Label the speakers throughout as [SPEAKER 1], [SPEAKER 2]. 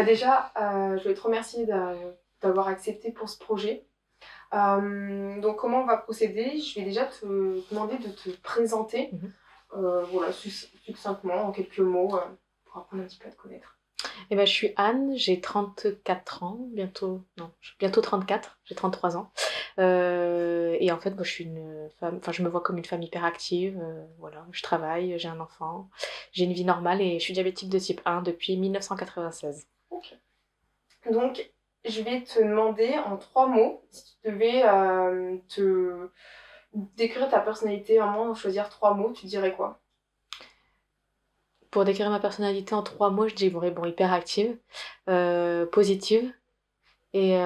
[SPEAKER 1] Déjà, je voulais te remercier d'avoir accepté pour ce projet. Donc, comment on va procéder? Je vais déjà te demander de te présenter,
[SPEAKER 2] Mhm.
[SPEAKER 1] voilà, succinctement, en quelques mots, pour apprendre un petit peu à te connaître.
[SPEAKER 2] Eh ben, je suis Anne, j'ai 34 ans, bientôt, non, bientôt 34, j'ai 33 ans. Et en fait, moi, je suis une femme, enfin, je me vois comme une femme hyper active. Voilà, je travaille, j'ai un enfant, j'ai une vie normale et je suis diabétique de type 1 depuis 1996.
[SPEAKER 1] Ok. Donc, je vais te demander en 3 mots, si tu devais te décrire ta personnalité, vraiment choisir 3 mots, tu dirais quoi?
[SPEAKER 2] Pour décrire ma personnalité en 3 mots, je dirais bon, hyper active, positive et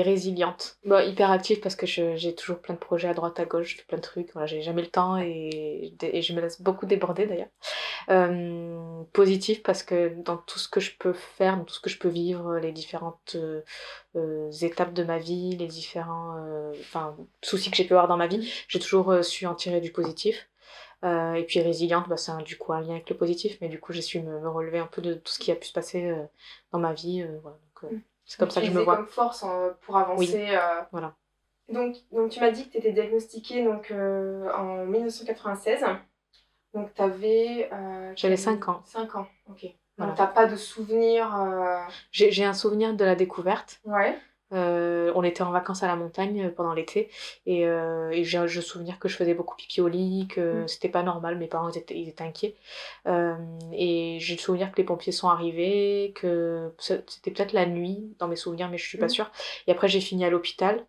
[SPEAKER 2] résiliente. Bon, hyper active parce que j'ai toujours plein de projets à droite à gauche, je fais plein de trucs, voilà, j'ai jamais le temps et je me laisse beaucoup déborder d'ailleurs. Positive parce que dans tout ce que je peux faire, dans tout ce que je peux vivre, les différentes étapes de ma vie, les différents soucis que j'ai pu avoir dans ma vie, j'ai toujours su en tirer du positif. Et puis résiliente, bah, c'est du coup un lien avec le positif, mais du coup j'ai su me relever un peu de tout ce qui a pu se passer dans ma vie. Voilà. Donc, c'est comme ça que je me
[SPEAKER 1] Utiliser comme
[SPEAKER 2] vois.
[SPEAKER 1] force pour
[SPEAKER 2] Oui,
[SPEAKER 1] avancer.
[SPEAKER 2] voilà.
[SPEAKER 1] Donc tu m'as dit que tu étais diagnostiquée en 1996. Donc tu avais
[SPEAKER 2] J'avais 5 ans.
[SPEAKER 1] 5 ans. Ok. Donc
[SPEAKER 2] Voilà.
[SPEAKER 1] t'as pas de souvenir.
[SPEAKER 2] J'ai un souvenir de la découverte.
[SPEAKER 1] Ouais.
[SPEAKER 2] On était en vacances à la montagne pendant l'été et j'ai un souvenir que je faisais beaucoup pipi au lit, que
[SPEAKER 1] Mm.
[SPEAKER 2] c'était pas normal, mes parents ils étaient inquiets. Euh, et j'ai le souvenir que les pompiers sont arrivés, que c'était peut-être la nuit dans mes souvenirs, mais je suis pas
[SPEAKER 1] Mm.
[SPEAKER 2] sûre. Et après j'ai fini à l'hôpital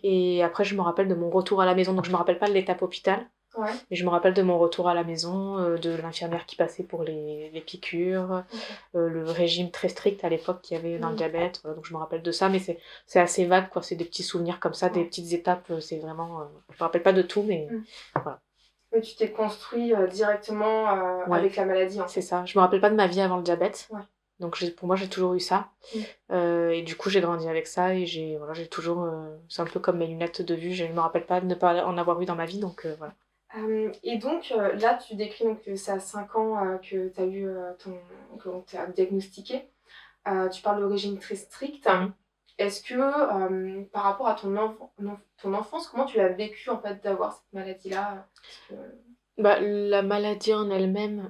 [SPEAKER 2] et après je me rappelle de mon retour à la maison, donc je me rappelle pas de l'étape hôpital.
[SPEAKER 1] Ouais.
[SPEAKER 2] Mais je me rappelle de mon retour à la maison, de l'infirmière qui passait pour les piqûres,
[SPEAKER 1] Ok.
[SPEAKER 2] le régime très strict à l'époque qu'il y avait dans le
[SPEAKER 1] Mm.
[SPEAKER 2] diabète. Voilà, donc je me rappelle de ça, mais c'est assez vague, quoi. C'est des petits souvenirs comme ça, des
[SPEAKER 1] Ouais.
[SPEAKER 2] petites étapes. C'est vraiment. Je me rappelle pas de tout, mais
[SPEAKER 1] Mm.
[SPEAKER 2] voilà.
[SPEAKER 1] Mais tu t'es construit directement
[SPEAKER 2] Ouais,
[SPEAKER 1] avec la maladie en
[SPEAKER 2] c'est
[SPEAKER 1] fait.
[SPEAKER 2] ça. Je me rappelle pas de ma vie avant le diabète.
[SPEAKER 1] Ouais.
[SPEAKER 2] Donc pour moi, j'ai toujours eu ça.
[SPEAKER 1] Mm.
[SPEAKER 2] Et du coup, j'ai grandi avec ça et j'ai toujours. C'est un peu comme mes lunettes de vue. Je me rappelle pas de ne pas en avoir eu dans ma vie, donc voilà.
[SPEAKER 1] Et donc là, tu décris donc, que c'est à 5 ans que tu as eu qu'on t'a diagnostiqué. Tu parles de régime très strict.
[SPEAKER 2] Mhm.
[SPEAKER 1] Est-ce que par rapport à ton enfance, comment tu l'as vécu en fait d'avoir cette maladie-là? Parce que...
[SPEAKER 2] Bah, la maladie en elle-même,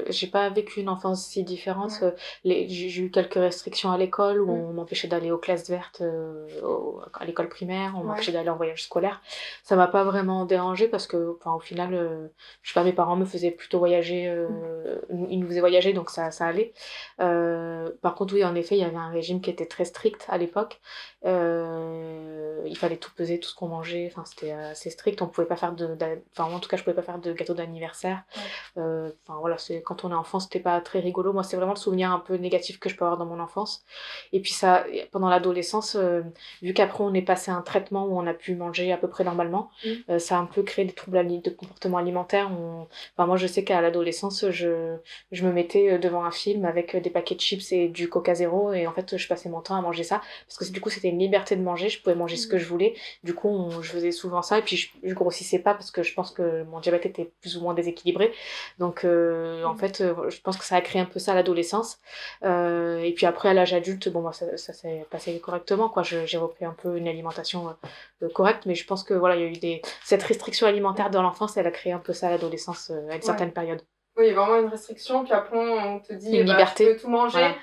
[SPEAKER 2] j'ai pas vécu une enfance si différente.
[SPEAKER 1] Ouais.
[SPEAKER 2] J'ai eu quelques restrictions à l'école où
[SPEAKER 1] Mm.
[SPEAKER 2] on m'empêchait d'aller aux classes vertes à l'école primaire, on
[SPEAKER 1] Ouais.
[SPEAKER 2] m'empêchait d'aller en voyage scolaire. Ça m'a pas vraiment dérangé parce que, enfin, au final, je sais pas, mes parents me faisaient plutôt voyager,
[SPEAKER 1] Mm.
[SPEAKER 2] ils nous faisaient voyager donc ça allait. Par contre, oui, en effet, il y avait un régime qui était très strict à l'époque. Il fallait tout peser, tout ce qu'on mangeait. Enfin, c'était assez strict. On pouvait pas faire enfin, en tout cas, je pouvais pas faire de gâteau d'anniversaire.
[SPEAKER 1] Ouais.
[SPEAKER 2] Enfin, voilà, quand on est enfant, c'était pas très rigolo. Moi, c'est vraiment le souvenir un peu négatif que je peux avoir dans mon enfance. Et puis ça, pendant l'adolescence, vu qu'après on est passé à un traitement où on a pu manger à peu près normalement,
[SPEAKER 1] Mm.
[SPEAKER 2] ça a un peu créé des troubles de comportement alimentaire. Enfin, moi, je sais qu'à l'adolescence, je me mettais devant un film avec des paquets de chips et du Coca Zéro et en fait, je passais mon temps à manger ça parce que du coup, c'était une liberté de manger. Je pouvais manger ce que
[SPEAKER 1] Mm.
[SPEAKER 2] je voulais. Du coup, je faisais souvent ça et puis je grossissais pas parce que je pense que mon diabète était plus ou moins déséquilibré. Donc, en
[SPEAKER 1] Mm.
[SPEAKER 2] fait, je pense que ça a créé un peu ça à l'adolescence. Et puis après, à l'âge adulte, bon, bah, ça s'est passé correctement, quoi. J'ai repris un peu une alimentation correcte, mais je pense que voilà, il y a eu cette restriction alimentaire dans l'enfance, elle a créé un peu ça à l'adolescence à une
[SPEAKER 1] Ouais.
[SPEAKER 2] certaine période.
[SPEAKER 1] Oui, vraiment une restriction, puis après on te dit
[SPEAKER 2] Une
[SPEAKER 1] bah tu peux
[SPEAKER 2] liberté,
[SPEAKER 1] tout manger.
[SPEAKER 2] voilà.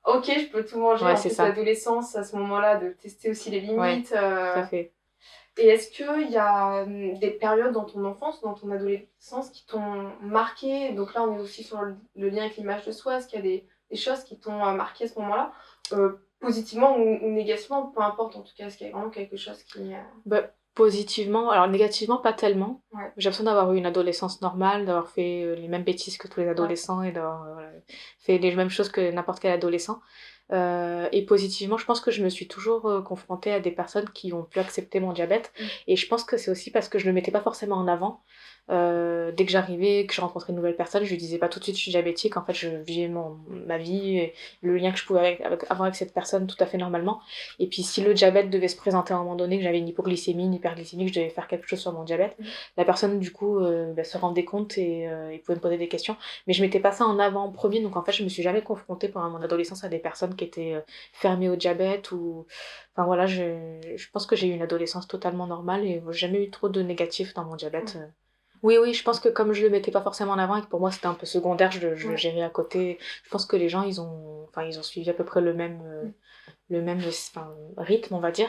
[SPEAKER 1] Ok, je peux tout manger.
[SPEAKER 2] Ouais,
[SPEAKER 1] En
[SPEAKER 2] c'est
[SPEAKER 1] plus,
[SPEAKER 2] ça.
[SPEAKER 1] l'adolescence, à ce moment-là, de tester aussi les
[SPEAKER 2] Ouais,
[SPEAKER 1] limites.
[SPEAKER 2] tout à fait.
[SPEAKER 1] Et est-ce qu'il y a des périodes dans ton enfance, dans ton adolescence, qui t'ont marqué? Donc là, on est aussi sur le lien avec l'image de soi. Est-ce qu'il y a des choses qui t'ont marqué à ce moment-là, positivement ou négativement, peu importe en tout cas, est-ce qu'il y a vraiment quelque chose qui...
[SPEAKER 2] Bah, positivement, alors négativement, pas tellement.
[SPEAKER 1] Ouais,
[SPEAKER 2] J'ai l'impression d'avoir eu une adolescence normale, d'avoir fait les mêmes bêtises que tous les
[SPEAKER 1] ouais.
[SPEAKER 2] adolescents et d'avoir voilà, fait les mêmes choses que n'importe quel adolescent. Et positivement, je pense que je me suis toujours confrontée à des personnes qui ont pu accepter mon diabète.
[SPEAKER 1] Mm.
[SPEAKER 2] Et je pense que c'est aussi parce que je le mettais pas forcément en avant. Dès que j'arrivais, que je rencontrais une nouvelle personne, je lui disais pas tout de suite je suis diabétique. En fait, je vivais ma vie, et le lien que je pouvais avoir avec cette personne tout à fait normalement. Et puis si le diabète devait se présenter à un moment donné, que j'avais une hypoglycémie, une hyperglycémie, que je devais faire quelque chose sur mon diabète, la personne du coup se rendait compte et pouvait me poser des questions. Mais je mettais pas ça en avant en premier, donc en fait je me suis jamais confrontée pendant mon adolescence à des personnes qui étaient fermées au diabète ou... Enfin voilà, je pense que j'ai eu une adolescence totalement normale et j'ai jamais eu trop de négatifs dans mon diabète. Oui, oui, je pense que comme je le mettais pas forcément en avant et que pour moi c'était un peu secondaire, je le gérais à côté. Je pense que les gens, ils ont suivi à peu près le même enfin, rythme, on va dire.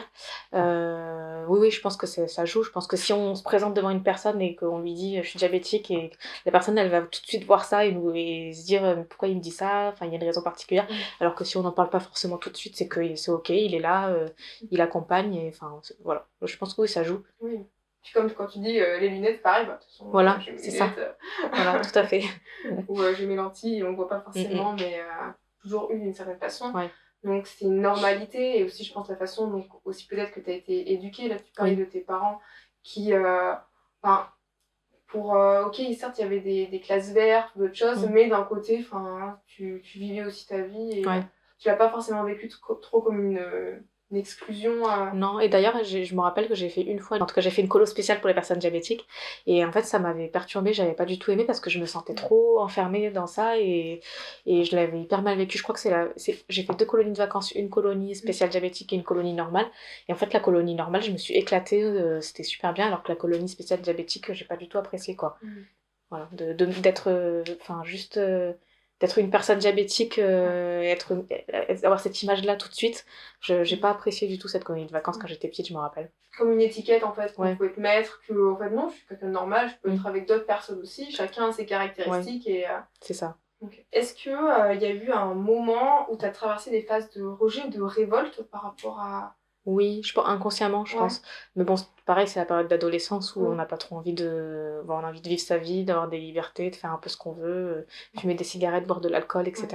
[SPEAKER 2] Oui, oui, je pense que ça joue. Je pense que si on se présente devant une personne et qu'on lui dit je suis diabétique et que la personne, elle va tout de suite voir ça et se dire pourquoi il me dit ça, enfin, il y a une raison particulière. Alors que si on n'en parle pas forcément tout de suite, c'est que c'est ok, il est là, il accompagne, et enfin, voilà. Je pense que oui, ça joue.
[SPEAKER 1] Oui. Puis comme quand tu dis les lunettes, pareil, bah, de toute façon,
[SPEAKER 2] Voilà,
[SPEAKER 1] j'ai mes
[SPEAKER 2] c'est
[SPEAKER 1] lunettes,
[SPEAKER 2] ça. Voilà, tout à fait.
[SPEAKER 1] ou j'ai mes lentilles, on ne voit pas forcément, mais toujours eu d'une certaine façon.
[SPEAKER 2] Ouais.
[SPEAKER 1] Donc c'est une normalité, et aussi je pense la façon, donc aussi peut-être que tu as été éduquée, là tu parlais de tes parents qui, enfin, ok, certes il y avait des classes vertes ou d'autres choses, mais d'un côté, enfin, tu vivais aussi ta vie, et tu l'as pas forcément vécu trop comme une exclusion.
[SPEAKER 2] Non, et d'ailleurs, je me rappelle que j'ai fait une fois, en tout cas j'ai fait une colo spéciale pour les personnes diabétiques, et en fait ça m'avait perturbée, j'avais pas du tout aimé parce que je me sentais trop enfermée dans ça, et je l'avais hyper mal vécu. Je crois que j'ai fait 2 colonies de vacances, une colonie spéciale diabétique et une colonie normale, et en fait la colonie normale, je me suis éclatée, c'était super bien, alors que la colonie spéciale diabétique, j'ai pas du tout apprécié, quoi. Voilà, d'être, enfin, juste d'être une personne diabétique, avoir cette image-là tout de suite, j'ai pas apprécié du tout cette colonie de vacances quand j'étais petite, je me rappelle.
[SPEAKER 1] Comme une étiquette en fait qu'on pouvait te mettre, que en fait non, je suis quelqu'un de normal, je peux être avec d'autres personnes aussi, chacun a ses caractéristiques. Et
[SPEAKER 2] c'est ça.
[SPEAKER 1] Okay. Est-ce que y a eu un moment où tu as traversé des phases de rejet ou de révolte par rapport à...
[SPEAKER 2] Oui, inconsciemment, je pense. Mais bon, pareil, c'est la période d'adolescence où on n'a pas trop envie on a envie de vivre sa vie, d'avoir des libertés, de faire un peu ce qu'on veut, fumer des cigarettes, boire de l'alcool, etc.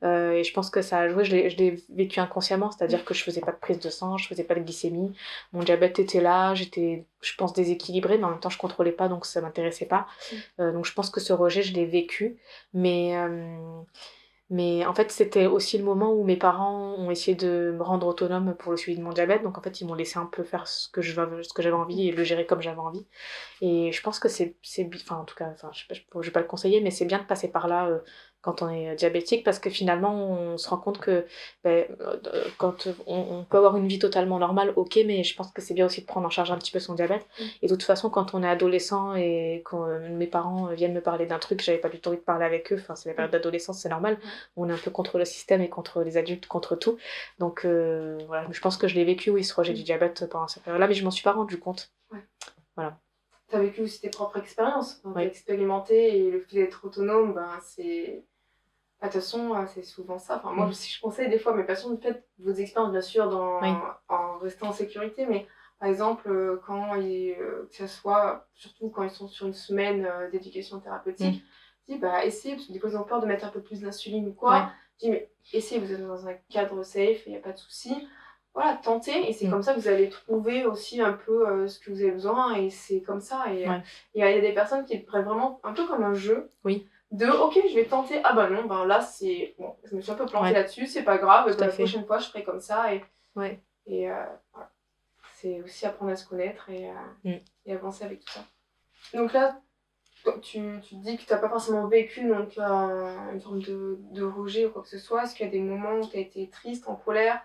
[SPEAKER 2] Et je pense que ça a joué, je l'ai vécu inconsciemment, c'est-à-dire que je faisais pas de prise de sang, je faisais pas de glycémie, mon diabète était là, j'étais, je pense, déséquilibrée, mais en même temps je contrôlais pas, donc ça m'intéressait pas. Donc je pense que ce rejet, je l'ai vécu, mais en fait, c'était aussi le moment où mes parents ont essayé de me rendre autonome pour le suivi de mon diabète. Donc en fait, ils m'ont laissé un peu faire ce que j'avais envie et le gérer comme j'avais envie. Et je pense que enfin en tout cas, enfin, je vais pas le conseiller, mais c'est bien de passer par là quand on est diabétique, parce que finalement, on se rend compte que quand on peut avoir une vie totalement normale, ok, mais je pense que c'est bien aussi de prendre en charge un petit peu son diabète. Et de toute façon, quand on est adolescent et que mes parents viennent me parler d'un truc, j'avais pas du tout envie de parler avec eux, enfin c'est la période d'adolescence, c'est normal, on est un peu contre le système et contre les adultes, contre tout. Donc voilà, je pense que je l'ai vécu, oui, ce rejet du diabète pendant cette période-là, mais je m'en suis pas rendu compte. Voilà.
[SPEAKER 1] Tu as vécu aussi tes propres expériences, tu as expérimenté, et le fait d'être autonome, ben, c'est... De toute façon, c'est souvent ça. Enfin, moi, si je conseille des fois à mes patients, faites vos expériences, bien sûr, en restant en sécurité, mais par exemple, que ce soit, surtout quand ils sont sur une semaine d'éducation thérapeutique, je dis, bah, essayez, parce que des fois, ils ont peur de mettre un peu plus d'insuline ou quoi. Je dis, mais essayez, vous êtes dans un cadre safe, il n'y a pas de souci. Voilà, tentez, et c'est comme ça que vous allez trouver aussi un peu ce que vous avez besoin, et c'est comme ça. Et il y a des personnes qui le prennent vraiment un peu comme un jeu. Ok, je vais tenter, ah bah non, ben là c'est bon, je me suis un peu plantée là-dessus, c'est pas grave, la prochaine fois je ferai comme ça, et voilà. C'est aussi apprendre à se connaître et avancer avec tout ça. Donc là, tu te dis que tu n'as pas forcément vécu donc, une forme de rejet ou quoi que ce soit. Est-ce qu'il y a des moments où tu as été triste, en colère?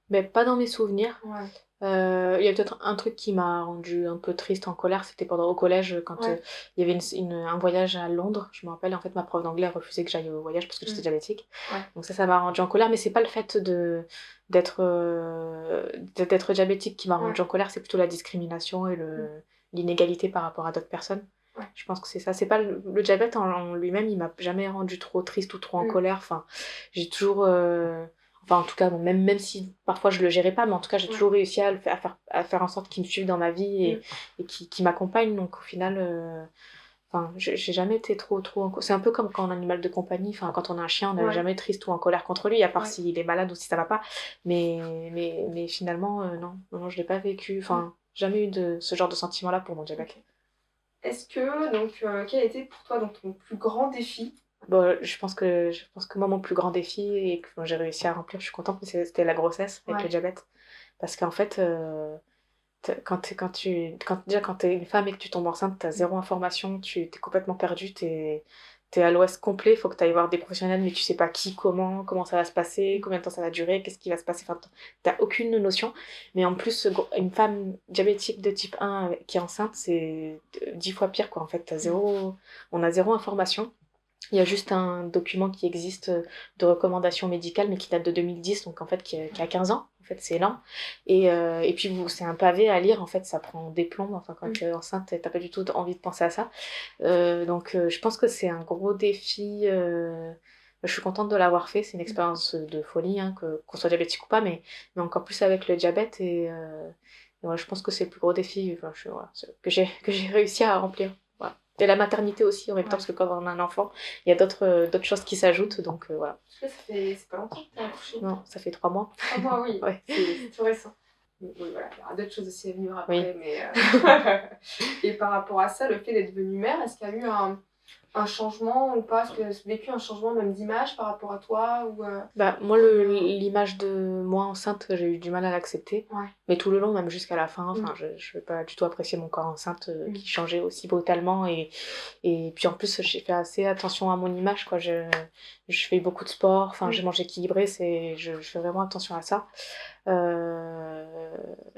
[SPEAKER 2] Ben, pas dans mes souvenirs. Il y a peut-être un truc qui m'a rendu un peu triste, en colère, c'était au collège, quand il y avait un voyage à Londres, je me rappelle, en fait ma prof d'anglais a refusé que j'aille au voyage parce que j'étais diabétique. Donc ça m'a rendu en colère, mais c'est pas le fait d'être diabétique qui m'a rendu en colère, c'est plutôt la discrimination et l'inégalité par rapport à d'autres personnes. Je pense que c'est ça, c'est pas le diabète en lui-même, il m'a jamais rendu trop triste ou trop en colère, enfin j'ai toujours enfin, en tout cas, bon, même si parfois je le gérais pas, mais en tout cas, j'ai toujours réussi à faire en sorte qu'il me suive dans ma vie et qu'il m'accompagne. Donc, au final, enfin, j'ai jamais été trop c'est un peu comme quand on a un animal de compagnie. Enfin, quand on a un chien, on n'est jamais triste ou en colère contre lui, à part s'il est malade ou si ça va pas. Mais finalement, non, je l'ai pas vécu. Enfin, jamais eu ce genre de sentiment-là pour mon diabète.
[SPEAKER 1] Est-ce que, donc, quel a été pour toi donc, ton plus grand défi?
[SPEAKER 2] Bon, je pense que moi, mon plus grand défi et que j'ai réussi à remplir, je suis contente, mais c'était la grossesse avec le
[SPEAKER 1] Ouais.
[SPEAKER 2] diabète. Parce qu'en fait, déjà quand t'es une femme et que tu tombes enceinte, t'as zéro information, t'es complètement perdue, t'es à l'ouest complet, il faut que t'ailles voir des professionnels, mais tu sais pas qui, comment ça va se passer, combien de temps ça va durer, qu'est-ce qui va se passer, enfin, t'as aucune notion. Mais en plus, une femme diabétique de type 1 qui est enceinte, c'est 10 fois pire, quoi. En fait, on a zéro information. Il y a juste un document qui existe de recommandation médicale, mais qui date de 2010, donc en fait qui a 15 ans. En fait, c'est lent. Et puis, c'est un pavé à lire, en fait, ça prend des plombs. Enfin, quand tu es enceinte, t'as pas du tout envie de penser à ça. Donc, je pense que c'est un gros défi. Je suis contente de l'avoir fait. C'est une expérience de folie, hein, qu'on soit diabétique ou pas, mais encore plus avec le diabète. Et voilà, je pense que c'est le plus gros défi enfin, voilà, que j'ai réussi à remplir. Voilà. Et la maternité aussi en même temps, parce que quand on a un enfant, il y a d'autres choses qui s'ajoutent. Donc voilà.
[SPEAKER 1] Parce que c'est pas longtemps que t'as accouché.
[SPEAKER 2] Non, ça fait 3 mois.
[SPEAKER 1] 3 mois, oui.
[SPEAKER 2] Ouais.
[SPEAKER 1] C'est tout récent. Mais oui, voilà, il y aura d'autres choses aussi à venir après.
[SPEAKER 2] Oui.
[SPEAKER 1] Mais, et par rapport à ça, le fait d'être devenue mère, est-ce qu'il y a eu un changement ou pas? Est-ce que tu as vécu un changement même d'image par rapport à toi ou,
[SPEAKER 2] Bah, moi, l'image de moi enceinte, j'ai eu du mal à l'accepter.
[SPEAKER 1] Ouais.
[SPEAKER 2] Mais tout le long, même jusqu'à la fin, enfin, je ne vais pas du tout apprécier mon corps enceinte qui changeait aussi brutalement. Et puis en plus, j'ai fait assez attention à mon image, quoi. Je fais beaucoup de sport, enfin, je mange équilibré, je fais vraiment attention à ça.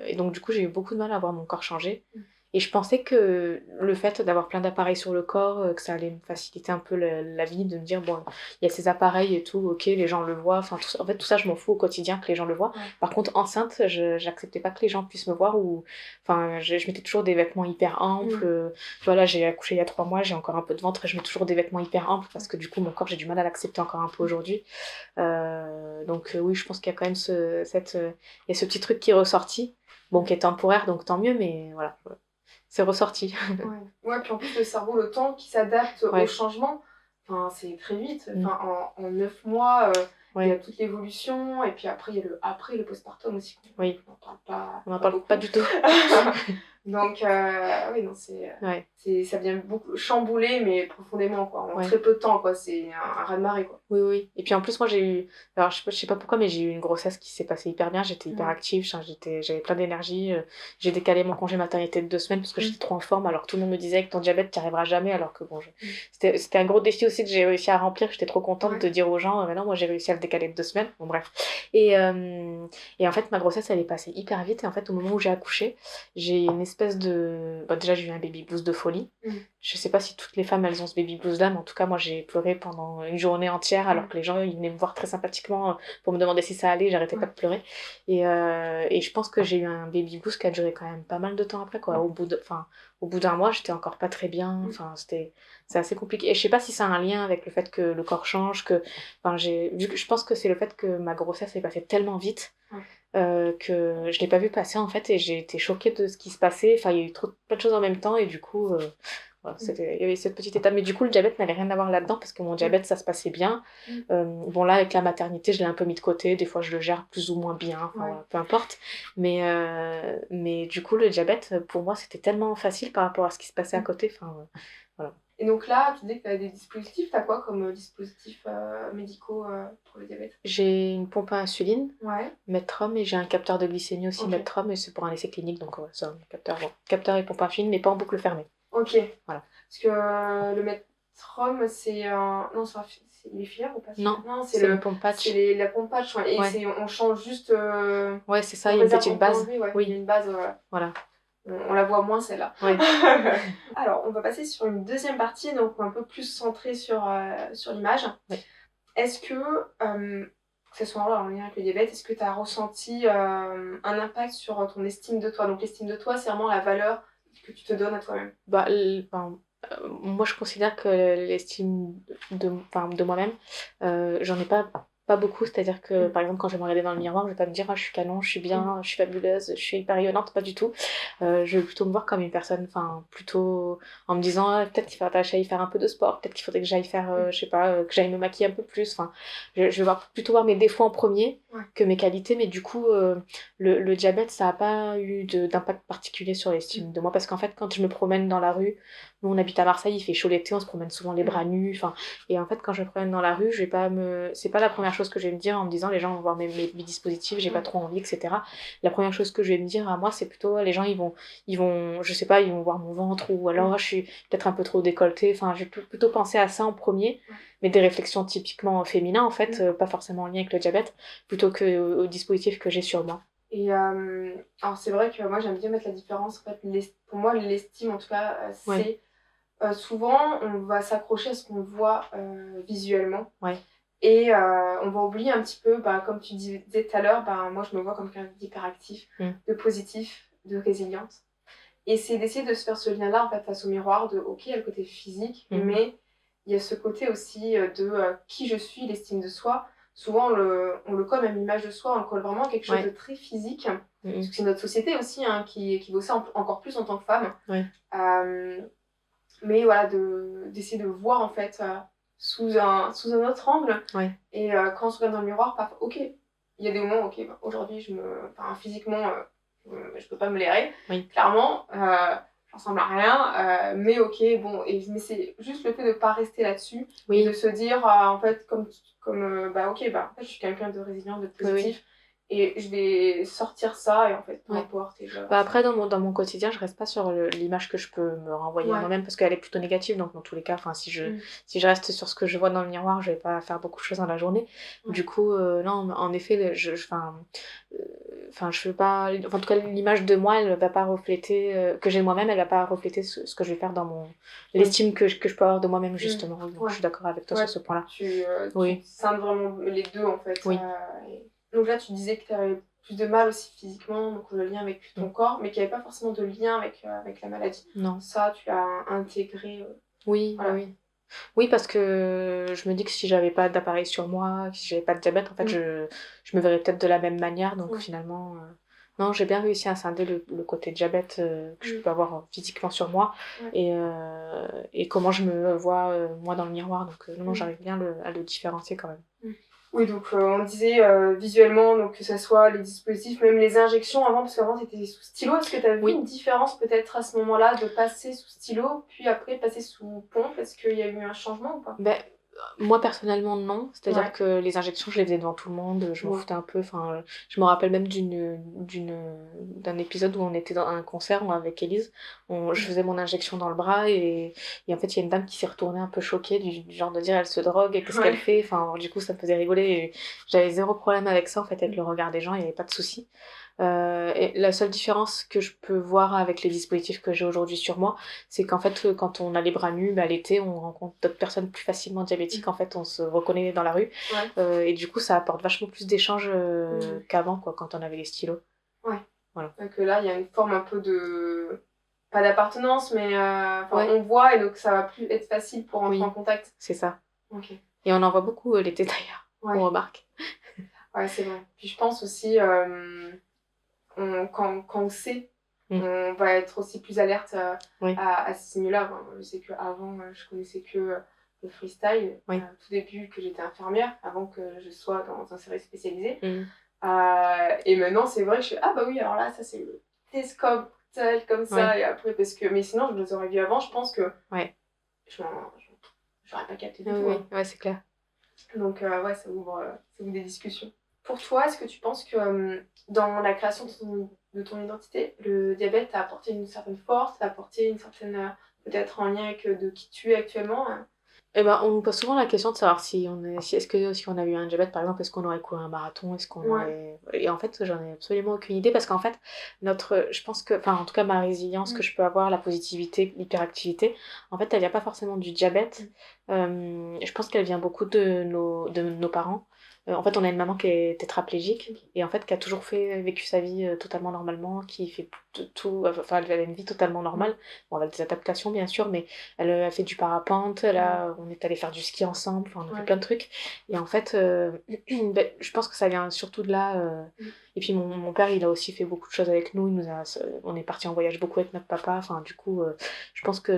[SPEAKER 2] Et donc, du coup, j'ai eu beaucoup de mal à voir mon corps changer. Et je pensais que le fait d'avoir plein d'appareils sur le corps, que ça allait me faciliter un peu la vie, de me dire, bon, il y a ces appareils et tout, ok, les gens le voient. Enfin, en fait, tout ça, je m'en fous au quotidien que les gens le voient. Par contre, enceinte, j'acceptais pas que les gens puissent me voir. Enfin, je mettais toujours des vêtements hyper amples. Voilà, j'ai accouché il y a 3 mois, j'ai encore un peu de ventre et je mets toujours des vêtements hyper amples parce que du coup, mon corps, j'ai du mal à l'accepter encore un peu aujourd'hui. Donc, oui, je pense qu'il y a quand même il y a ce petit truc qui est ressorti. Bon, qui est temporaire, donc tant mieux, mais voilà. C'est ressorti.
[SPEAKER 1] Ouais, puis en plus, le cerveau, le temps qui s'adapte au changement, enfin, c'est très vite. Enfin, en 9 mois, il y a toute l'évolution, et puis après, il y a le postpartum aussi.
[SPEAKER 2] Oui.
[SPEAKER 1] On n'en parle
[SPEAKER 2] pas du tout.
[SPEAKER 1] Donc, oui, non, ça vient beaucoup chambouler, mais profondément, quoi. En très peu de temps, quoi. C'est un raz-de-marée, quoi.
[SPEAKER 2] Oui, oui. Et puis en plus, moi, alors, je sais pas pourquoi, mais j'ai eu une grossesse qui s'est passée hyper bien. J'étais hyper active, j'avais plein d'énergie. J'ai décalé mon congé maternité de 2 semaines parce que j'étais trop en forme, alors que tout le monde me disait que ton diabète, tu n'y arriveras jamais. Alors que bon, c'était un gros défi aussi que j'ai réussi à remplir. J'étais trop contente de dire aux gens, non, moi, j'ai réussi à le décaler de 2 semaines. Bon, bref. Et en fait, ma grossesse, elle est passée hyper vite. Et en fait, au moment où j'ai accouché, j'ai une espèce de. Bon, déjà, j'ai eu un baby blues de folie. Je sais pas si toutes les femmes, elles ont ce baby blues là, mais en tout cas, moi, j'ai pleuré pendant une journée entière, alors que les gens, ils venaient me voir très sympathiquement pour me demander si ça allait, j'arrêtais pas de pleurer. Et je pense que j'ai eu un baby blues qui a duré quand même pas mal de temps après, quoi. Au bout d'un mois, j'étais encore pas très bien. Enfin, c'est assez compliqué. Et je sais pas si c'est un lien avec le fait que le corps change, je pense que c'est le fait que ma grossesse est passée tellement vite. Que je l'ai pas vu passer en fait et j'ai été choquée de ce qui se passait. Enfin, il y a eu plein de choses en même temps et du coup, voilà, il y avait cette petite étape. Mais du coup, le diabète n'avait rien à voir là-dedans parce que mon diabète, ça se passait bien. Bon, là, avec la maternité, je l'ai un peu mis de côté. Des fois, je le gère plus ou moins bien, enfin, voilà, peu importe. Mais du coup, le diabète, pour moi, c'était tellement facile par rapport à ce qui se passait à côté. Enfin, voilà.
[SPEAKER 1] Et donc là, tu dis que tu as des dispositifs. Tu as quoi comme dispositifs médicaux pour le diabète?
[SPEAKER 2] J'ai une pompe à insuline,
[SPEAKER 1] Ouais.
[SPEAKER 2] Medtrom, et j'ai un capteur de glycémie aussi, Medtrom, et c'est pour un essai clinique, donc c'est un capteur et pompe à insuline, mais pas en boucle fermée.
[SPEAKER 1] Ok.
[SPEAKER 2] Voilà.
[SPEAKER 1] Parce que le Medtrom, c'est un... Non, c'est les filaires ou pas?
[SPEAKER 2] Non, c'est le pompe patch.
[SPEAKER 1] C'est la pompe patch, ouais. Et on change juste...
[SPEAKER 2] Ouais, c'est ça, il y a une petite base.
[SPEAKER 1] Oui, il y a une base,
[SPEAKER 2] voilà.
[SPEAKER 1] On la voit moins celle-là.
[SPEAKER 2] Ouais.
[SPEAKER 1] Alors, on va passer sur une deuxième partie, donc un peu plus centrée sur l'image.
[SPEAKER 2] Ouais.
[SPEAKER 1] Est-ce que ce soit en lien avec le diabète, est-ce que tu as ressenti un impact sur ton estime de toi? Donc l'estime de toi, c'est vraiment la valeur que tu te donnes à toi-même.
[SPEAKER 2] Moi, je considère que l'estime de moi-même, j'en ai pas beaucoup. C'est-à-dire que, par exemple, quand je vais me regarder dans le miroir, je vais pas me dire je suis canon, je suis bien, je suis fabuleuse, je suis hyper rayonnante, pas du tout. Je vais plutôt me voir comme une personne, plutôt en me disant peut-être qu'il faudrait y faire un peu de sport, peut-être qu'il faudrait que j'aille faire, je sais pas, que j'aille me maquiller un peu plus. Je vais plutôt voir mes défauts en premier que mes qualités, mais du coup, le diabète, ça a pas eu d'impact particulier sur l'estime de moi, parce qu'en fait, quand je me promène dans la rue, Nous, on habite à Marseille, il fait chaud l'été, on se promène souvent les bras nus. Enfin, et en fait, quand je me promène dans la rue, je vais pas me... c'est pas la première chose que je vais me dire en me disant les gens vont voir mes dispositifs, j'ai pas trop envie, etc. La première chose que je vais me dire à moi, c'est plutôt les gens, ils vont, je sais pas, ils vont voir mon ventre ou alors je suis peut-être un peu trop décolletée. Enfin, je vais plutôt penser à ça en premier, mais des réflexions typiquement féminines, en fait, pas forcément en lien avec le diabète, plutôt que au dispositif que j'ai sur moi.
[SPEAKER 1] Et alors c'est vrai que moi j'aime bien mettre la différence. En fait, pour moi, l'estime en tout cas, c'est souvent on va s'accrocher à ce qu'on voit visuellement.
[SPEAKER 2] Ouais.
[SPEAKER 1] Et on va oublier un petit peu, comme tu disais tout à l'heure, moi je me vois comme quelqu'un d'hyperactif, de positif, de résiliente. Et c'est d'essayer de se faire ce lien-là en fait face au miroir de ok, il y a le côté physique, mais il y a ce côté aussi de qui je suis, l'estime de soi. Souvent on le colle même l'image de soi, on le colle vraiment à quelque chose de très physique. Parce que c'est notre société aussi qui veut ça encore plus en tant que femme. Mais voilà, d'essayer de voir en fait sous un autre angle. Et quand on se regarde dans le miroir, ok, il y a des moments, ok, aujourd'hui, physiquement, je peux pas me blairer, clairement, j'en ressemble à rien, mais ok, bon, mais c'est juste le fait de pas rester là-dessus, et de se dire, en fait, ok, en fait, je suis quelqu'un de résilient, de positif. Et je vais sortir ça et en fait, peu importe.
[SPEAKER 2] Après, dans mon quotidien, je reste pas sur l'image que je peux me renvoyer à moi-même parce qu'elle est plutôt négative. Donc, dans tous les cas, si je reste sur ce que je vois dans le miroir, je vais pas faire beaucoup de choses dans la journée. Du coup, non, en effet, je veux pas. En tout cas, l'image de moi, elle va pas refléter, que j'ai moi-même, elle va pas refléter ce que je vais faire dans l'estime que je peux avoir de moi-même, justement. Donc, je suis d'accord avec toi sur ce point-là.
[SPEAKER 1] Tu scindes vraiment les deux, en fait. Donc là, tu disais que tu avais plus de mal aussi physiquement, donc le lien avec ton corps, mais qu'il n'y avait pas forcément de lien avec la maladie.
[SPEAKER 2] Non.
[SPEAKER 1] Ça, tu l'as intégré.
[SPEAKER 2] Oui. Oui, parce que je me dis que si j'avais pas d'appareil sur moi, si j'avais pas de diabète, en fait, je me verrais peut-être de la même manière. Donc finalement, non, j'ai bien réussi à scinder le côté diabète que je peux avoir physiquement sur moi et comment je me vois moi dans le miroir. Donc non, j'arrive bien à le différencier quand même.
[SPEAKER 1] Oui, donc on disait visuellement, donc que ce soit les dispositifs, même les injections avant, parce qu'avant c'était sous stylo. Est-ce que tu as vu une différence peut-être à ce moment-là de passer sous stylo, puis après passer sous pompe? Est-ce qu'il y a eu un changement ou pas?
[SPEAKER 2] Moi personnellement non, c'est-à-dire que les injections je les faisais devant tout le monde, je m'en foutais un peu, je me rappelle même d'un épisode où on était dans un concert avec Élise, je faisais mon injection dans le bras et en fait il y a une dame qui s'est retournée un peu choquée du genre de dire elle se drogue et qu'est-ce qu'elle fait, du coup ça me faisait rigoler et j'avais zéro problème avec ça en fait, avec le regard des gens, il n'y avait pas de souci. Et la seule différence que je peux voir avec les dispositifs que j'ai aujourd'hui sur moi, c'est qu'en fait, quand on a les bras nus, l'été, on rencontre d'autres personnes plus facilement diabétiques. En fait, on se reconnaît dans la rue. Et du coup, ça apporte vachement plus d'échanges qu'avant, quand on avait les stylos.
[SPEAKER 1] Voilà. Donc là, il y a une forme un peu de... pas d'appartenance, mais on voit et donc ça va plus être facile pour entrer en contact.
[SPEAKER 2] C'est ça. Et on en voit beaucoup l'été d'ailleurs, on remarque.
[SPEAKER 1] Ouais, c'est vrai. Puis je pense aussi... quand on sait, on va être aussi plus alerte à ces signaux-là. Je sais qu'avant, je connaissais que le freestyle, tout début que j'étais infirmière, avant que je sois dans un service spécialisé. Et maintenant, c'est vrai que je suis alors là, ça c'est le télescope tel comme ça, et après, mais sinon, je les aurais vus avant, je pense que j'aurais pas capté du tout.
[SPEAKER 2] C'est clair.
[SPEAKER 1] Donc, ça ouvre des discussions. Pour toi, est-ce que tu penses que dans la création de ton identité, le diabète t'a apporté une certaine force, t'a apporté une certaine... peut-être en lien avec de qui tu es actuellement
[SPEAKER 2] on nous pose souvent la question de savoir si on a eu un diabète, par exemple, est-ce qu'on aurait couru un marathon, est-ce qu'on aurait... Et en fait, j'en ai absolument aucune idée parce qu'en fait, je pense que, en tout cas, ma résilience que je peux avoir, la positivité, l'hyperactivité, en fait, elle vient pas forcément du diabète. Je pense qu'elle vient beaucoup de nos parents. En fait, on a une maman qui est tétraplégique et en fait qui a toujours vécu sa vie totalement normalement, qui fait tout, elle avait une vie totalement normale, avec des adaptations bien sûr, mais elle a fait du parapente, on est allé faire du ski ensemble, on a fait plein de trucs et en fait je pense que ça vient surtout de là. Et puis mon père, il a aussi fait beaucoup de choses avec nous, on est parti en voyage beaucoup avec notre papa, du coup je pense que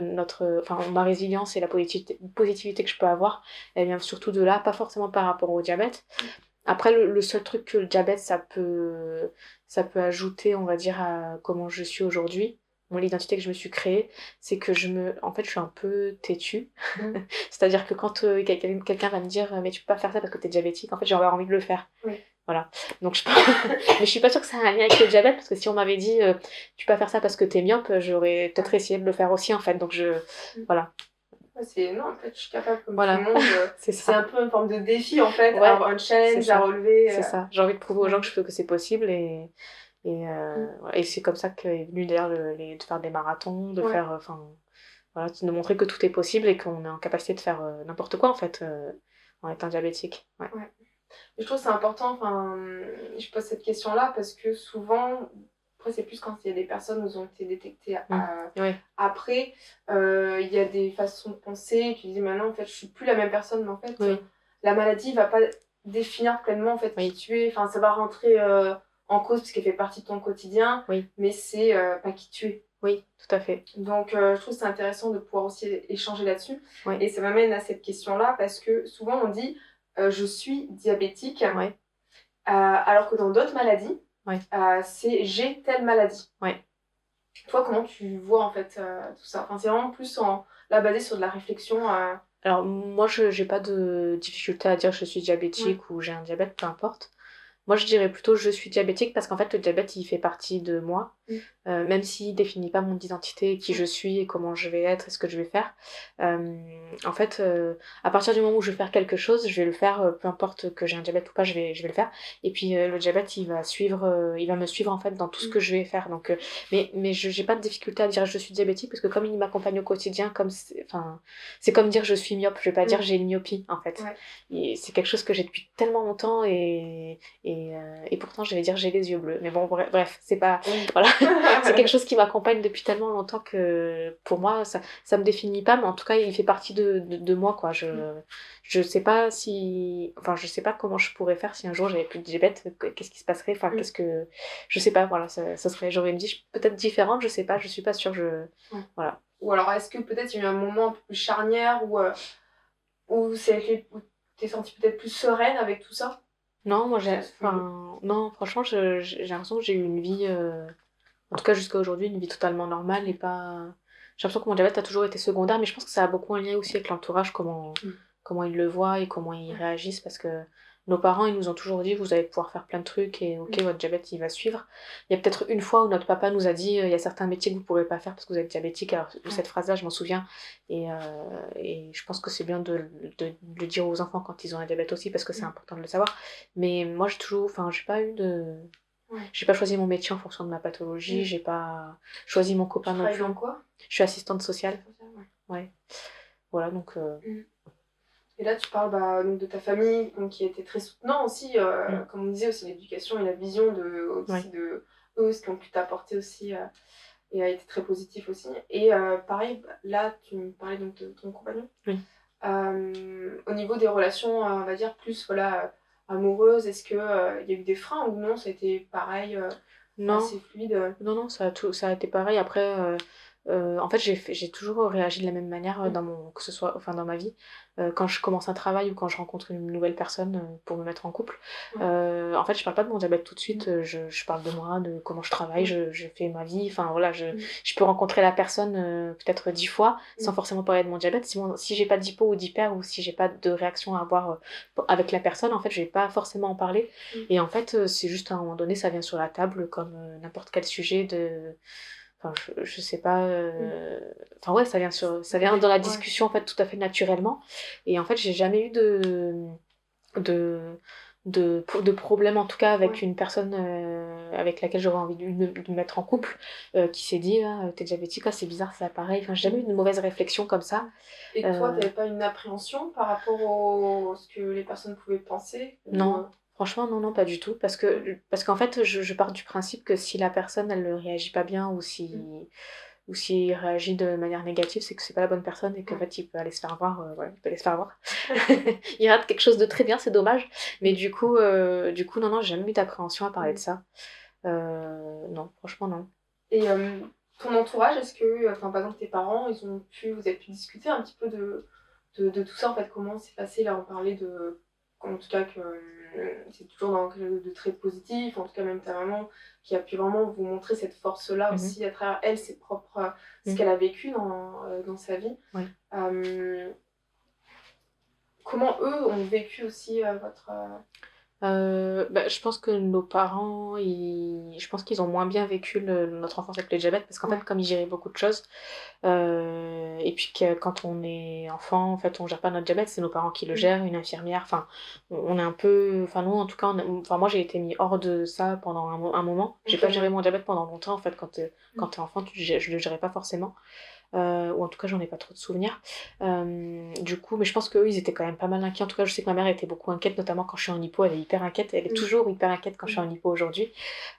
[SPEAKER 2] ma résilience et la positivité que je peux avoir, elle vient surtout de là, pas forcément par rapport au diabète. Après, le seul truc que le diabète, ça peut ajouter, on va dire, à comment je suis aujourd'hui, l'identité que je me suis créée, c'est que en fait, je suis un peu têtue.
[SPEAKER 1] Mm.
[SPEAKER 2] C'est-à-dire que quand quelqu'un va me dire mais tu peux pas faire ça parce que t'es diabétique, en fait, j'ai envie de le faire.
[SPEAKER 1] Oui.
[SPEAKER 2] Voilà. Donc mais je suis pas sûre que ça a un lien avec le diabète parce que si on m'avait dit tu peux pas faire ça parce que t'es myope, j'aurais peut-être essayé de le faire aussi en fait. Donc voilà.
[SPEAKER 1] Non, en fait, je suis capable comme
[SPEAKER 2] Voilà.
[SPEAKER 1] tout le monde. C'est un peu une forme de défi, en fait,
[SPEAKER 2] Ouais,
[SPEAKER 1] un challenge à relever.
[SPEAKER 2] C'est ça. J'ai envie de prouver aux gens que c'est possible et c'est comme ça qu'est venu d'ailleurs de faire des marathons, de faire, voilà, de montrer que tout est possible et qu'on est en capacité de faire n'importe quoi en fait en étant diabétique. Ouais.
[SPEAKER 1] Et je trouve que c'est important, je pose cette question-là parce que souvent, après c'est plus quand il y a des personnes qui ont été détectées après, il y a des façons de penser, tu dis maintenant en fait je suis plus la même personne, mais en fait la maladie va pas définir pleinement en fait qui tu es, ça va rentrer en cause parce qu'elle fait partie de ton quotidien, mais c'est pas qui tu es.
[SPEAKER 2] Oui, tout à fait.
[SPEAKER 1] Donc je trouve que c'est intéressant de pouvoir aussi échanger là-dessus. Et ça m'amène à cette question-là parce que souvent on dit je suis diabétique, alors que dans d'autres maladies, c'est j'ai telle maladie. Toi, comment tu vois en fait tout ça? C'est vraiment plus là basé sur de la réflexion.
[SPEAKER 2] Alors moi, je n'ai pas de difficulté à dire je suis diabétique ou j'ai un diabète, peu importe. Moi, je dirais plutôt je suis diabétique parce qu'en fait, le diabète, il fait partie de moi. Même s'il définit pas mon identité, qui je suis et comment je vais être et ce que je vais faire. En fait, à partir du moment où je vais faire quelque chose, je vais le faire, peu importe que j'ai un diabète ou pas, je vais le faire. Et puis le diabète, il va me suivre en fait dans tout ce que je vais faire. Donc, mais je j'ai pas de difficulté à dire je suis diabétique parce que comme il m'accompagne au quotidien, c'est comme dire je suis myope. Je vais pas dire j'ai une myopie en fait. Et c'est quelque chose que j'ai depuis tellement longtemps et pourtant je vais dire j'ai les yeux bleus. Mais bon, bref, c'est pas voilà. C'est quelque chose qui m'accompagne depuis tellement longtemps que pour moi ça me définit pas, mais en tout cas il fait partie de moi quoi. Je sais pas je sais pas comment je pourrais faire si un jour j'avais plus de diabète, qu'est-ce qui se passerait, je sais pas, voilà, ça serait, j'aurais une vie peut-être différente, je sais pas, je suis pas sûre, voilà.
[SPEAKER 1] Ou alors est-ce que peut-être il y a eu un moment un peu plus charnière où t'es sentie peut-être plus sereine avec tout ça?
[SPEAKER 2] Non, moi non, franchement j'ai l'impression que j'ai eu une vie en tout cas jusqu'à aujourd'hui, une vie totalement normale et pas. J'ai l'impression que mon diabète a toujours été secondaire, mais je pense que ça a beaucoup un lien aussi avec l'entourage, comment ils le voient et comment ils réagissent, parce que nos parents, ils nous ont toujours dit, vous allez pouvoir faire plein de trucs et ok, votre diabète, il va suivre. Il y a peut-être une fois où notre papa nous a dit, il y a certains métiers que vous ne pourrez pas faire parce que vous êtes diabétique. Alors, cette phrase-là, je m'en souviens. Et je pense que c'est bien de le dire aux enfants quand ils ont un diabète aussi, parce que c'est important de le savoir. Mais moi, j'ai pas eu de. J'ai pas choisi mon métier en fonction de ma pathologie, j'ai pas choisi mon copain non plus.
[SPEAKER 1] Dans quoi?
[SPEAKER 2] Je suis assistante sociale. Ouais. Voilà, donc.
[SPEAKER 1] Et là, tu parles donc, de ta famille donc, qui a été très soutenant aussi, comme on disait, aussi l'éducation et la vision de eux, ce qu'ils ont pu t'apporter aussi, et a été très positif aussi. Et pareil, là, tu me parlais donc de ton compagnon.
[SPEAKER 2] Oui.
[SPEAKER 1] Au niveau des relations, on va dire, plus voilà, amoureuses, est-ce qu'il y a eu des freins ou non? Ça a été pareil, assez fluide?
[SPEAKER 2] Non, ça a été pareil. Après, en fait, j'ai toujours réagi de la même manière que ce soit dans ma vie. Quand je commence un travail ou quand je rencontre une nouvelle personne pour me mettre en couple, en fait, je parle pas de mon diabète tout de suite. Je parle de moi, de comment je travaille, je fais ma vie. Enfin, voilà, je peux rencontrer la personne peut-être 10 fois sans forcément parler de mon diabète. Si j'ai pas d'hypo ou d'hyper ou si j'ai pas de réaction à avoir avec la personne, en fait, je vais pas forcément en parler. Et en fait, c'est juste à un moment donné, ça vient sur la table comme n'importe quel sujet de. Enfin, je sais pas. Enfin, ouais, ça vient dans la discussion, en fait, tout à fait naturellement. Et en fait, j'ai jamais eu de problème, en tout cas, avec une personne avec laquelle j'aurais envie de me mettre en couple, qui s'est dit, ah, t'es diabétique, ah, c'est bizarre, c'est pareil. Enfin, j'ai jamais eu de mauvaise réflexion comme ça.
[SPEAKER 1] Et toi, t'avais pas une appréhension par rapport à ce que les personnes pouvaient penser?
[SPEAKER 2] Non. Franchement, non, pas du tout. Parce qu'en fait, je pars du principe que si la personne, elle ne réagit pas bien ou s'il réagit de manière négative, c'est que c'est pas la bonne personne et qu'en fait, il peut aller se faire voir. Il peut aller se faire voir. Il rate quelque chose de très bien, c'est dommage. Mais du coup, non, j'ai jamais eu d'appréhension à parler de ça. Non, franchement, non.
[SPEAKER 1] Et ton entourage, est-ce que, par exemple, tes parents, vous avez pu discuter un petit peu de tout ça, en fait, comment c'est passé, là, on parlait en tout cas que c'est toujours dans quelque chose de très positif, en tout cas même ta maman qui a pu vraiment vous montrer cette force-là aussi à travers elle, ses propres, ce qu'elle a vécu dans sa vie.
[SPEAKER 2] Ouais.
[SPEAKER 1] Comment eux ont vécu aussi votre...
[SPEAKER 2] Je pense que nos parents, je pense qu'ils ont moins bien vécu notre enfance avec le diabète parce qu'en fait, comme ils géraient beaucoup de choses, et puis que quand on est enfant, en fait, on gère pas notre diabète, c'est nos parents qui le gèrent, une infirmière, enfin, on est un peu, enfin, nous, en tout cas, enfin, moi, j'ai été mis hors de ça pendant un moment. J'ai pas géré mon diabète pendant longtemps, en fait, quand t'es enfant, je le gérais pas forcément. Ou en tout cas j'en ai pas trop de souvenirs. Du coup, mais je pense qu'eux ils étaient quand même pas mal inquiets. En tout cas, je sais que ma mère était beaucoup inquiète, notamment quand je suis en hypo, elle est hyper inquiète, elle est toujours hyper inquiète quand je suis en hypo aujourd'hui.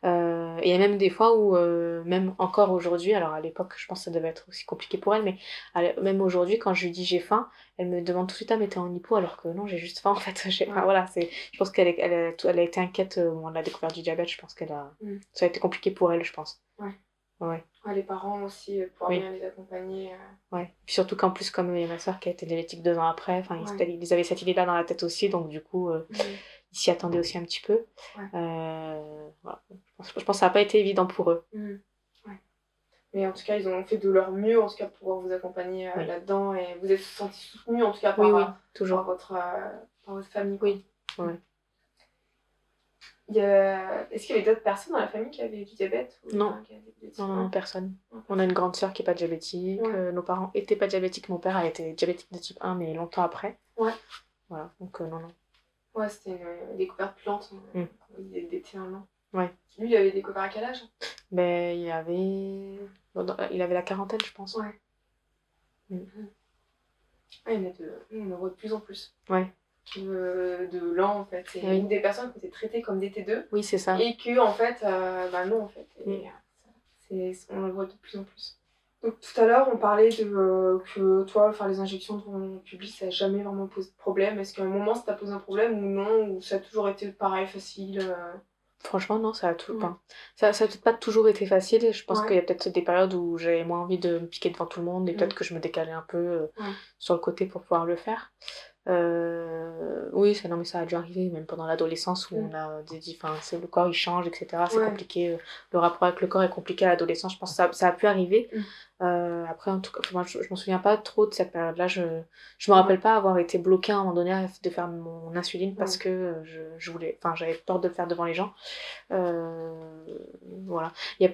[SPEAKER 2] Et il y a même des fois où, même encore aujourd'hui, alors à l'époque je pense que ça devait être aussi compliqué pour elle, mais même aujourd'hui quand je lui dis j'ai faim, elle me demande tout de suite, ah mais t'es en hypo, alors que non, j'ai juste faim en fait. Enfin, voilà, je pense elle a été inquiète au moment de la découverte du diabète, je pense ça a été compliqué pour elle, je pense. Ouais.
[SPEAKER 1] Les parents aussi, pouvoir bien les accompagner.
[SPEAKER 2] Ouais. Puis surtout qu'en plus, comme il y a ma soeur qui a été diabétique 2 ans après, ils avaient cette idée-là dans la tête aussi, donc du coup, ils s'y attendaient aussi un petit peu. Voilà. Je pense que ça n'a pas été évident pour eux.
[SPEAKER 1] Mais en tout cas, ils ont fait de leur mieux, en tout cas, pour pouvoir vous accompagner là-dedans, et vous êtes sentis soutenus, en tout cas,
[SPEAKER 2] toujours.
[SPEAKER 1] par votre famille.
[SPEAKER 2] Oui. Ouais.
[SPEAKER 1] Est-ce qu'il y avait d'autres personnes dans la famille qui avaient du diabète ou
[SPEAKER 2] Non. Non, personne. On a une grande sœur qui n'est pas diabétique. Nos parents n'étaient pas diabétiques. Mon père a été diabétique de type 1, mais longtemps après. Voilà, donc non.
[SPEAKER 1] Ouais, c'était une découverte plus lente. Il était un an.
[SPEAKER 2] Ouais.
[SPEAKER 1] Lui, il avait découvert à quel âge?
[SPEAKER 2] Il avait la quarantaine, je pense.
[SPEAKER 1] Il y en a de plus en plus. De lent en fait. C'est des personnes qui étaient traitées comme des T2.
[SPEAKER 2] Oui, c'est ça.
[SPEAKER 1] Et que en fait, non en fait. On le voit de plus en plus. Donc tout à l'heure, on parlait que toi, faire les injections devant le public, ça n'a jamais vraiment posé de problème. Est-ce qu'à un moment, ça t'a posé un problème ou non? Ou ça a toujours été pareil, facile?
[SPEAKER 2] Franchement, non, ça a peut-être pas toujours été facile. Je pense qu'il y a peut-être des périodes où j'avais moins envie de me piquer devant tout le monde et peut-être que je me décalais un peu sur le côté pour pouvoir le faire. Oui, mais ça a dû arriver, même pendant l'adolescence où on a le corps il change, etc. C'est compliqué. Le rapport avec le corps est compliqué à l'adolescence. Je pense que ça a pu arriver. Après, en tout cas, moi, je m'en souviens pas trop de cette période-là. Je me rappelle pas avoir été bloquée à un moment donné de faire mon insuline parce que j'avais peur de le faire devant les gens. Voilà. Et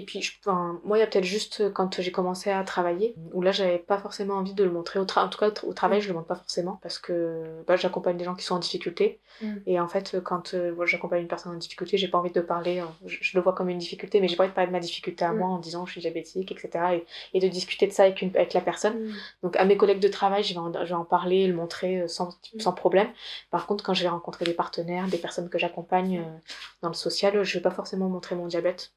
[SPEAKER 2] puis, moi, il y a peut-être juste quand j'ai commencé à travailler, où là, j'avais pas forcément envie de le montrer. En tout cas, au travail, je le montre pas forcément parce que j'accompagne des gens qui sont en difficulté. Et en fait, quand j'accompagne une personne en difficulté, j'ai pas envie de parler. Je le vois comme une difficulté, mais j'ai pas envie de parler de ma difficulté à moi en disant je suis diabétique, etc. Et de discuter de ça avec la personne. Donc, à mes collègues de travail, je vais en parler et le montrer sans problème. Par contre, quand je vais rencontrer des partenaires, des personnes que j'accompagne dans le social, je vais pas forcément montrer mon diabète.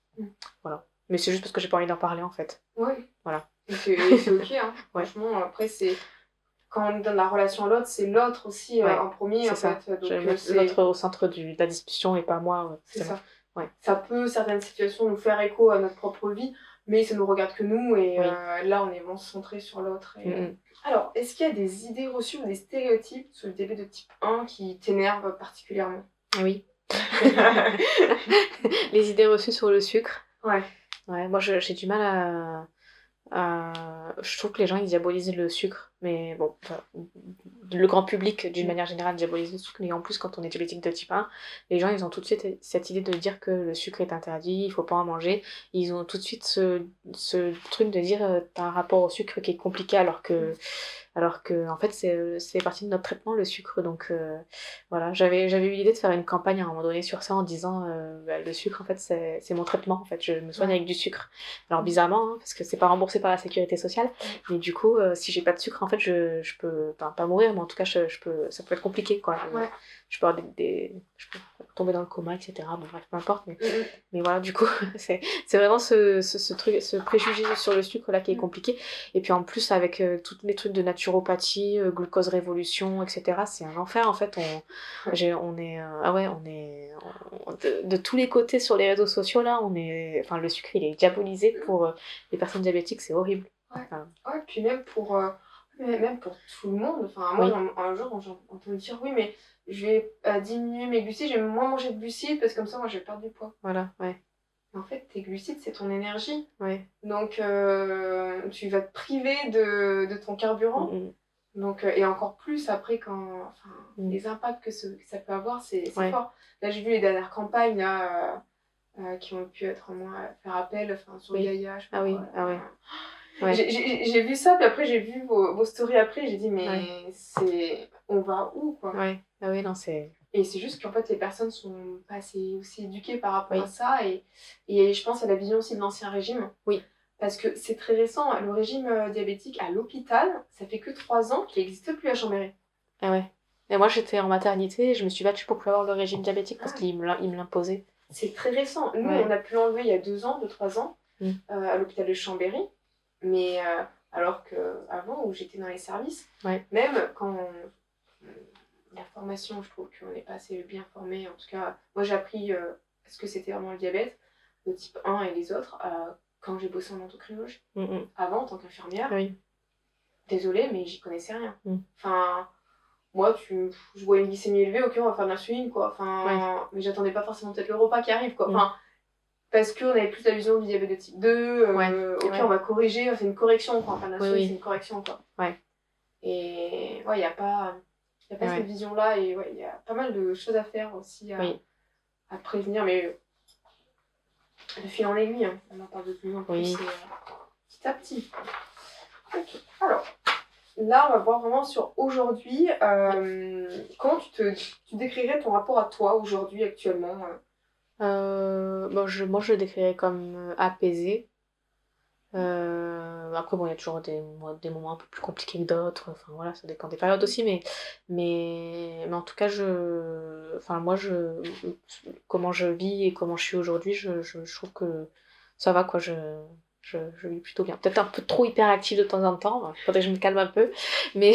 [SPEAKER 2] Voilà. Mais c'est juste parce que j'ai pas envie d'en parler en fait. Voilà.
[SPEAKER 1] Et c'est ok, hein. Franchement, après, c'est quand on donne la relation à l'autre, c'est l'autre aussi en premier.
[SPEAKER 2] C'est ça. Donc, je vais mettre l'autre au centre de la discussion et pas moi.
[SPEAKER 1] C'est ça. Ça peut, certaines situations, nous faire écho à notre propre vie, mais ça nous regarde que nous, et là, on est vraiment centré sur l'autre. Alors, est-ce qu'il y a des idées reçues ou des stéréotypes sur le diabète de type 1 qui t'énervent particulièrement?
[SPEAKER 2] Oui. Les idées reçues sur le sucre. Moi, j'ai du mal je trouve que les gens ils diabolisent le sucre, mais bon, le grand public d'une manière générale diabolise le sucre, mais en plus quand on est diabétique de type 1, les gens ils ont tout de suite cette idée de dire que le sucre est interdit, il faut pas en manger. Ils ont tout de suite ce truc de dire t'as un rapport au sucre qui est compliqué alors que en fait c'est partie de notre traitement, le sucre. Donc voilà, j'avais eu l'idée de faire une campagne à un moment donné sur ça en disant le sucre en fait c'est mon traitement, en fait je me soigne avec du sucre. Alors bizarrement parce que c'est pas remboursé par la sécurité sociale, mais du coup si j'ai pas de sucre en fait je peux pas mourir, mais en tout cas ça peut être compliqué quoi. Je peux avoir je peux tomber dans le coma, etc. Bon bref, peu importe, mais voilà, du coup c'est vraiment ce préjugé sur le sucre là qui est compliqué. Et puis en plus avec tous les trucs de naturopathie, glucose révolution, etc., c'est un enfer en fait. On est de tous les côtés sur les réseaux sociaux là, le sucre il est diabolisé pour les personnes diabétiques, c'est horrible.
[SPEAKER 1] Puis même pour Mais même pour tout le monde. Enfin, moi,
[SPEAKER 2] Oui.
[SPEAKER 1] un jour, j'ai entendu dire oui, mais je vais diminuer mes glucides, je vais moins manger de glucides parce que comme ça, moi, je vais perdre du poids.
[SPEAKER 2] Voilà, ouais.
[SPEAKER 1] En fait, tes glucides, c'est ton énergie.
[SPEAKER 2] Ouais.
[SPEAKER 1] Donc, tu vas te priver de ton carburant. Donc, et encore plus après, les impacts que ça peut avoir, c'est fort. Là, j'ai vu les dernières campagnes là, qui ont pu être moins faire appel sur Gaïa.
[SPEAKER 2] Ah oui, ah ouais. Ouais.
[SPEAKER 1] J'ai vu ça, puis après j'ai vu vos stories après, j'ai dit mais on va où quoi.
[SPEAKER 2] Ouais, ah oui, non, c'est...
[SPEAKER 1] Et c'est juste qu'en fait les personnes sont pas assez aussi éduquées par rapport à ça, et je pense à la vision aussi de l'ancien régime.
[SPEAKER 2] Oui.
[SPEAKER 1] Parce que c'est très récent, le régime diabétique à l'hôpital, ça fait que 3 ans qu'il n'existe plus à Chambéry.
[SPEAKER 2] Ah ouais. Et moi j'étais en maternité et je me suis battue pour pouvoir avoir le régime diabétique parce qu'il me l'imposait.
[SPEAKER 1] C'est très récent. Nous, on a pu l'enlever il y a 2 ans, 3 ans, à l'hôpital de Chambéry. Mais alors qu'avant, où j'étais dans les services, même quand la formation, je trouve qu'on n'est pas assez bien formé. En tout cas, moi j'ai appris ce que c'était vraiment le diabète, le type 1 et les autres, quand j'ai bossé en endocrinologie. Avant, en tant qu'infirmière, désolée, mais j'y connaissais rien. Enfin, moi, je vois une glycémie élevée, ok, on va faire de l'insuline, quoi. Enfin, mais j'attendais pas forcément peut-être le repas qui arrive, quoi. Enfin, parce qu'on avait plus la vision du diabète de type 2, ok, on va corriger, c'est une correction, quoi. Enfin, l'insuline, c'est une correction, quoi. Et il n'y a pas cette vision-là, et il y a pas mal de choses à faire aussi à prévenir, mais de fil en aiguille, hein. On en parle de plus en plus, petit à petit. Ok, alors, là, on va voir vraiment sur aujourd'hui. Comment tu décrirais ton rapport à toi aujourd'hui, actuellement
[SPEAKER 2] moi, je le décrirais comme apaisé. Après, bon, il y a toujours des moments un peu plus compliqués que d'autres. Enfin, voilà, ça dépend des périodes aussi. Mais en tout cas, comment je vis et comment je suis aujourd'hui, je trouve que ça va, quoi. Je vis plutôt bien. Peut-être un peu trop hyperactive de temps en temps. Il faudrait que je me calme un peu. Mais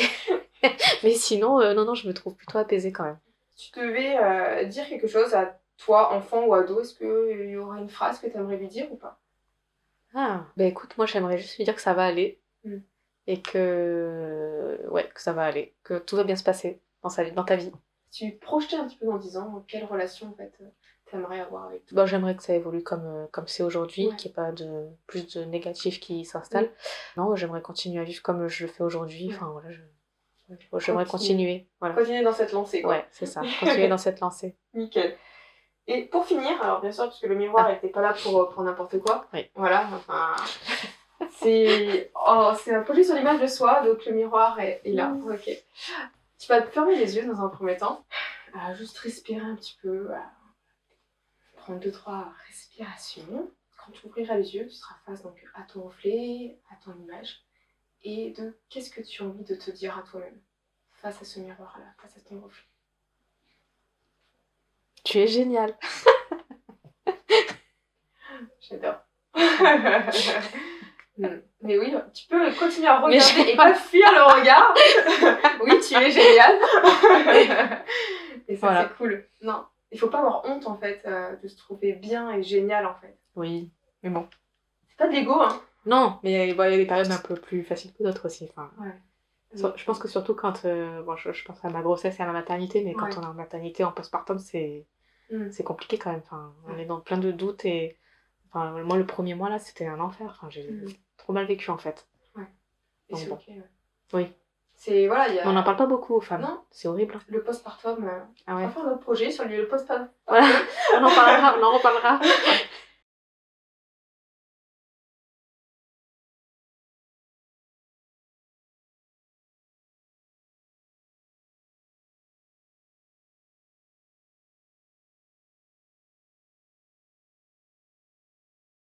[SPEAKER 2] sinon, non, je me trouve plutôt apaisée quand même.
[SPEAKER 1] Si tu devais dire quelque chose à toi, enfant ou ado, est-ce qu'il y aurait une phrase que tu aimerais lui dire ou pas?
[SPEAKER 2] Ah, ben écoute, moi j'aimerais juste lui dire que ça va aller. Et que ça va aller, que tout va bien se passer dans ta vie.
[SPEAKER 1] Tu te projetais un petit peu en disant quelle relation en fait t'aimerais avoir avec toi?
[SPEAKER 2] Bon, j'aimerais que ça évolue comme c'est aujourd'hui, qu'il n'y ait pas plus de négatif qui s'installe. Non, j'aimerais continuer à vivre comme je le fais aujourd'hui. Enfin voilà, j'aimerais continuer. Voilà.
[SPEAKER 1] Continuer dans cette lancée, quoi.
[SPEAKER 2] Ouais, c'est ça, continuer dans cette lancée.
[SPEAKER 1] Nickel. Et pour finir, alors bien sûr, parce que le miroir n'était pas là pour n'importe quoi. Voilà, enfin... c'est un projet sur l'image de soi, donc le miroir est là. Ok. Tu vas te fermer les yeux dans un premier temps. Juste respirer un petit peu. Prendre 2-3 respirations. Quand tu ouvriras les yeux, tu seras face donc à ton reflet, à ton image. Et de qu'est-ce que tu as envie de te dire à toi-même face à ce miroir-là, face à ton reflet.
[SPEAKER 2] Tu es génial.
[SPEAKER 1] J'adore. Mais oui, tu peux continuer à regarder et pas fuir le regard. Oui, tu es génial. Et ça, c'est cool. Non, il faut pas avoir honte en fait de se trouver bien et génial en fait.
[SPEAKER 2] Oui, mais bon.
[SPEAKER 1] C'est pas de l'ego, hein.
[SPEAKER 2] Non, mais il y a des périodes un peu plus faciles que d'autres aussi. Enfin, je pense que surtout quand... je pense à ma grossesse et à ma maternité, mais quand on est en maternité, en postpartum, c'est compliqué quand même. Enfin, on est dans plein de doutes et... Enfin, moi, le premier mois, là, c'était un enfer. Enfin, j'ai trop mal vécu, en fait.
[SPEAKER 1] Ouais. Et c'est ok,
[SPEAKER 2] Oui.
[SPEAKER 1] C'est, voilà,
[SPEAKER 2] on n'en parle pas beaucoup aux femmes.
[SPEAKER 1] Non.
[SPEAKER 2] C'est horrible.
[SPEAKER 1] Le postpartum, on va faire notre projet sur le postpartum.
[SPEAKER 2] Voilà, on en reparlera.